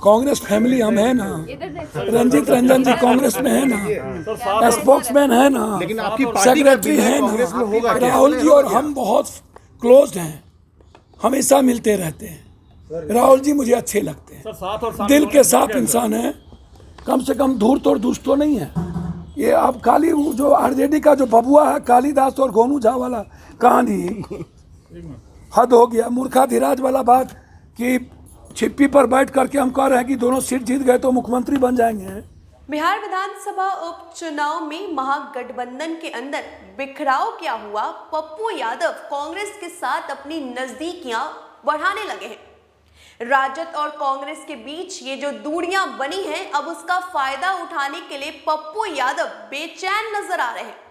Congress family हम है ना, रंजीत रंजन जी कांग्रेस में है ना, स्पोक्समैन है ना, लेकिन आपकी सेक्रेटरी है कांग्रेस में होगा ना, क्या? राहुल जी और हम बहुत क्लोज हैं, हमेशा मिलते रहते हैं। राहुल जी मुझे अच्छे लगते हैं, दिल के साफ इंसान है, कम से कम धूर्त और दुष्ट तो नहीं है। ये आप खाली वो जो आरजेडी का जो बबुआ है कालीदास और गोनू झा वाला कहानी, हद हो गया। मूर्खाधिराज वाला बात कि छिप्पी पर बैठ करके हम कह रहे हैं कि दोनों सीट जीत गए तो मुख्यमंत्री बन जाएंगे। बिहार विधानसभा उपचुनाव में महागठबंधन के अंदर बिखराव क्या हुआ? पप्पू यादव कांग्रेस के साथ अपनी नजदीकियां बढ़ाने लगे हैं। राजद और कांग्रेस के बीच ये जो दूरियां बनी हैं, अब उसका फायदा उठाने के लिए पप्पू यादव बेचैन नजर आ रहे हैं।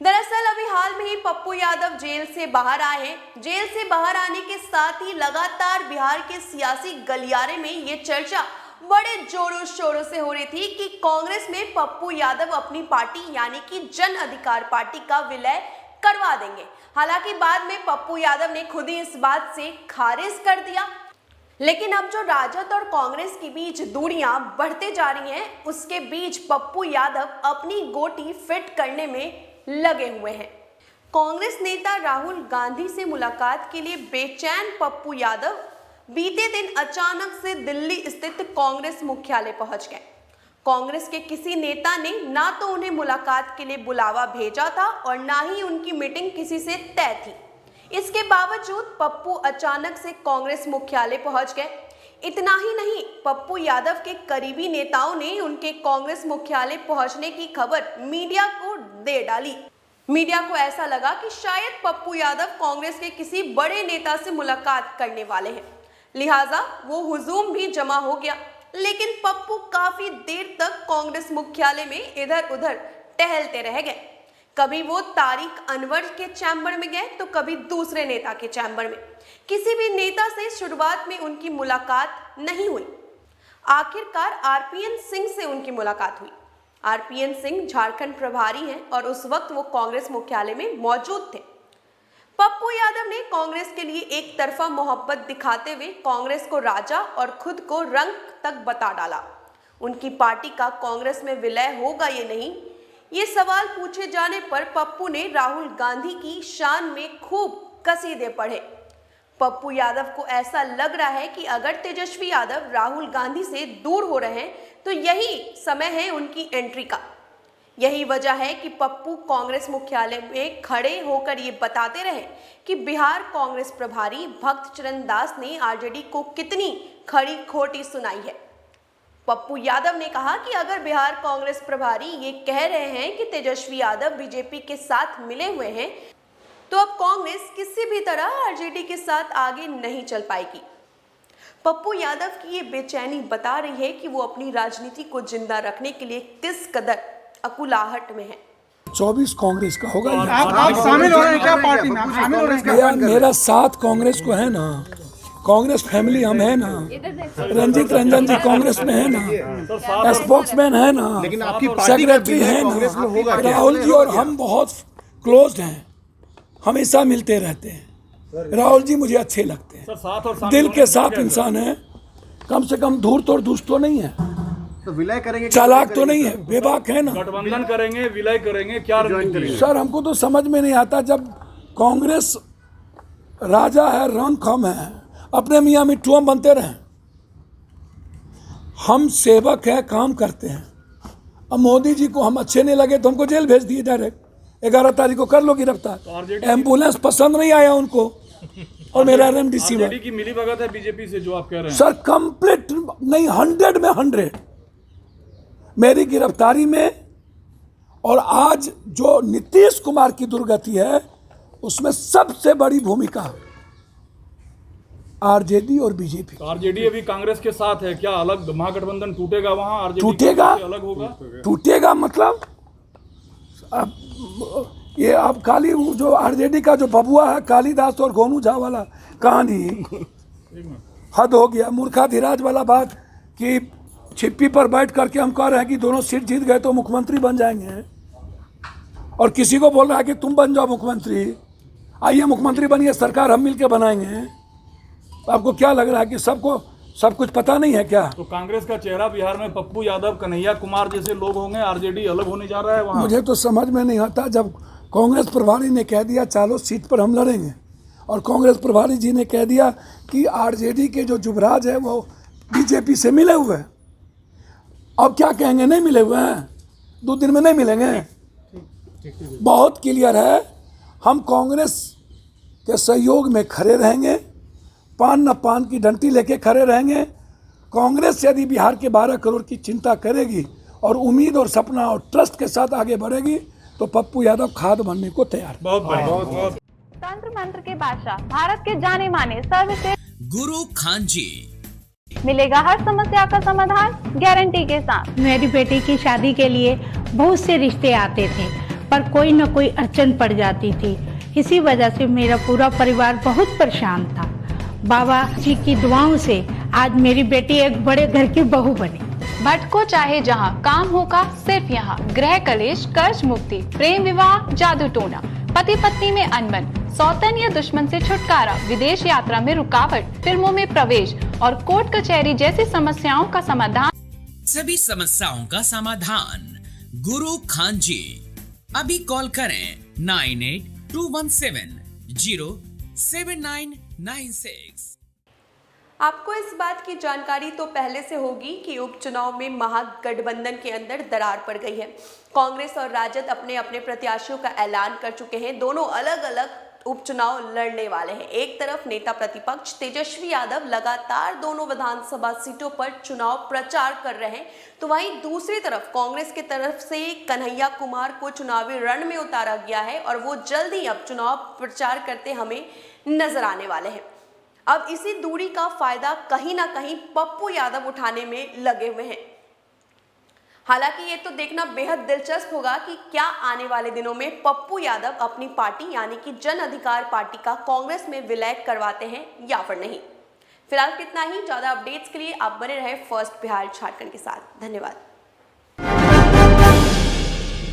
दरअसल अभी हाल में ही पप्पू यादव जेल से बाहर आए हैं। जेल से बाहर आने के साथ ही लगातार बिहार के सियासी गलियारे में ये चर्चा बड़े जोरों शोरों से हो रही थी कि कांग्रेस में पप्पू यादव अपनी पार्टी यानी कि जन अधिकार पार्टी का विलय करवा देंगे। हालांकि बाद में पप्पू यादव ने खुद ही इस बात से खारिज कर दिया। लेकिन अब जो राजद और कांग्रेस के बीच दूरियां बढ़ते जा रही हैं, उसके बीच पप्पू यादव अपनी गोटी फिट करने में लगे हुए हैं। कांग्रेस नेता राहुल गांधी से मुलाकात के लिए बेचैन पप्पू यादव बीते दिन अचानक से दिल्ली स्थित कांग्रेस मुख्यालय पहुंच गए। कांग्रेस के किसी नेता ने ना तो उन्हें मुलाकात के लिए बुलावा भेजा था और ना ही उनकी मीटिंग किसी से तय थी। इसके बावजूद पप्पू अचानक से कांग्रेस मुख्यालय पहुंच गए। इतना ही नहीं, पप्पू यादव के करीबी नेताओं ने उनके कांग्रेस मुख्यालय पहुंचने की खबर मीडिया को दे डाली। मीडिया को ऐसा लगा कि शायद पप्पू यादव कांग्रेस के किसी बड़े नेता से मुलाकात करने वाले हैं, लिहाजा वो हुजूम भी जमा हो गया। लेकिन पप्पू काफी देर तक कांग्रेस मुख्यालय में इधर उधर टहलते रह गए। कभी वो तारिक अनवर के चैम्बर में गए तो कभी दूसरे नेता के चैम्बर में। किसी भी नेता से शुरुआत में उनकी मुलाकात नहीं हुई। आखिरकार आरपीएन सिंह से उनकी मुलाकात हुई। आरपीएन सिंह झारखंड प्रभारी हैं और उस वक्त वो कांग्रेस मुख्यालय में मौजूद थे। पप्पू यादव ने कांग्रेस के लिए एक तरफा मोहब्बत दिखाते हुए कांग्रेस को राजा और खुद को रंग तक बता डाला। उनकी पार्टी का कांग्रेस में विलय होगा या नहीं, ये सवाल पूछे जाने पर पप्पू ने राहुल गांधी की शान में खूब कसीदे पढ़े। पप्पू यादव को ऐसा लग रहा है कि अगर तेजस्वी यादव राहुल गांधी से दूर हो रहे हैं तो यही समय है उनकी एंट्री का। यही वजह है कि पप्पू कांग्रेस मुख्यालय में खड़े होकर ये बताते रहे कि बिहार कांग्रेस प्रभारी भक्त चरण दास ने आरजेडी को कितनी खड़ी खोटी सुनाई है। पप्पू यादव ने कहा कि अगर बिहार कांग्रेस प्रभारी ये कह रहे हैं कि तेजस्वी यादव बीजेपी के साथ मिले हुए हैं, तो अब कांग्रेस किसी भी तरह आरजेडी के साथ आगे नहीं चल पाएगी। पप्पू यादव की ये बेचैनी बता रही है कि वो अपनी राजनीति को जिंदा रखने के लिए किस कदर अकुलाहट में है। 24 कांग्रेस का होगा। आप शामिल हो रहे हैं क्या पार्टी में? आप शामिल हो रहे हैं क्या? मेरा साथ कांग्रेस को है ना, कांग्रेस फैमिली हम है ना, रंजीत रंजन जी कांग्रेस में है ना, स्पोक्समैन है ना, लेकिन आपकी सेक्रेटरी है कांग्रेस में होगा ना, क्या? राहुल जी और हम बहुत क्लोज हैं, हमेशा मिलते रहते हैं। राहुल जी मुझे अच्छे लगते हैं, दिल के साफ इंसान है, कम से कम धूर्त और दुष्ट तो नहीं है, तो विलय करेंगे, चालाक तो नहीं है, बेबाक है ना। गठबंधन करेंगे, विलय करेंगे, क्या रणनीति? सर हमको तो समझ में नहीं आता, जब कांग्रेस राजा है रंग कम है, अपने मियाँ मिट्ठू हम बनते रहे। हम सेवक है, काम करते हैं। अब मोदी जी को हम अच्छे नहीं लगे तो हमको जेल भेज दिए डायरेक्ट। 11 तारीख को कर लो गिरफ्तार। एम्बुलेंस पसंद नहीं आया उनको और मेरा RMDC आरजेडी की मिलीभगत है बीजेपी से, जो आप कह रहे हैं। सर कंप्लीट नहीं, 100 में 100 मेरी गिरफ्तारी में। और आज जो नीतीश कुमार की दुर्गति है उसमें सबसे बड़ी भूमिका आरजेडी और बीजेपी। आरजेडी अभी कांग्रेस के साथ है, क्या अलग महागठबंधन टूटेगा वहां? आरजेडी टूटेगा, अलग होगा, टूटेगा मतलब अब ये आप खाली वो जो आरजेडी का जो बबुआ है कालीदास और गोनू झा वाला कहानी, हद हो गया। मूर्खाधिराज वाला बात कि छिप्पी पर बैठ करके हम कह रहे हैं कि दोनों सीट जीत गए तो मुख्यमंत्री बन जाएंगे, और किसी को बोल रहा है कि तुम बन जाओ मुख्यमंत्री, आइए मुख्यमंत्री बनिए, सरकार हम मिलकर बनाएंगे। आपको क्या लग रहा है कि सबको सब कुछ पता नहीं है क्या? तो कांग्रेस का चेहरा बिहार में पप्पू यादव, कन्हैया कुमार जैसे लोग होंगे, आरजेडी अलग होने जा रहा है वहाँ। मुझे तो समझ में नहीं आता, जब कांग्रेस प्रभारी ने कह दिया चलो सीट पर हम लड़ेंगे, और कांग्रेस प्रभारी जी ने कह दिया कि आरजेडी के जो जुबराज है वो बीजेपी से मिले हुए हैं। अब क्या कहेंगे, नहीं मिले हुए हैं, 2 दिन में नहीं मिलेंगे? बहुत क्लियर है, हम कांग्रेस के सहयोग में खड़े रहेंगे, पान न पान की डंटी लेके खड़े रहेंगे। कांग्रेस यदि बिहार के 12 करोड़ की चिंता करेगी और उम्मीद और सपना और ट्रस्ट के साथ आगे बढ़ेगी तो पप्पू यादव खाद बनने को तैयार है। बहुत बढ़िया। तंत्र मंत्र के बादशाह, भारत के जाने माने सर्वश्रेष्ठ गुरु खान जी मिलेगा हर समस्या का समाधान गारंटी के साथ। मेरी बेटी की शादी के लिए बहुत से रिश्ते आते थे, पर कोई न कोई अड़चन पड़ जाती थी। इसी वजह से मेरा पूरा परिवार बहुत परेशान था। बाबा जी की दुआओं से आज मेरी बेटी एक बड़े घर की बहू बनी। भटको चाहे जहां, काम होगा सिर्फ यहाँ। गृह कलेश, कर्ज मुक्ति, प्रेम विवाह, जादू टोना, पति पत्नी में अनबन, सौतन या दुश्मन से छुटकारा, विदेश यात्रा में रुकावट, फिल्मों में प्रवेश और कोर्ट कचहरी जैसी समस्याओं का समाधान। सभी समस्याओं का समाधान गुरु खान जी। अभी कॉल करें 9821707996। आपको इस बात की जानकारी तो पहले से होगी कि उपचुनाव में महागठबंधन के अंदर दरार पड़ गई है। कांग्रेस और राजद अपने अपने प्रत्याशियों का ऐलान कर चुके हैं। दोनों अलग अलग उपचुनाव लड़ने वाले हैं। एक तरफ नेता प्रतिपक्ष तेजस्वी यादव लगातार दोनों विधानसभा सीटों पर चुनाव प्रचार कर रहे हैं, तो वहीं दूसरी तरफ कांग्रेस की तरफ से कन्हैया कुमार को चुनावी रण में उतारा गया है और वो जल्द ही अब चुनाव प्रचार करते हमें नजर आने वाले हैं। अब इसी दूरी का फायदा कहीं ना कहीं पप्पू यादव उठाने में लगे हुए हैं। हालांकि ये तो देखना बेहद दिलचस्प होगा कि क्या आने वाले दिनों में पप्पू यादव अपनी पार्टी यानी कि जन अधिकार पार्टी का कांग्रेस में विलय करवाते हैं या फिर नहीं। फिलहाल कितना ही। ज्यादा अपडेट्स के लिए आप बने रहे फर्स्ट बिहार झारखंड के साथ। धन्यवाद।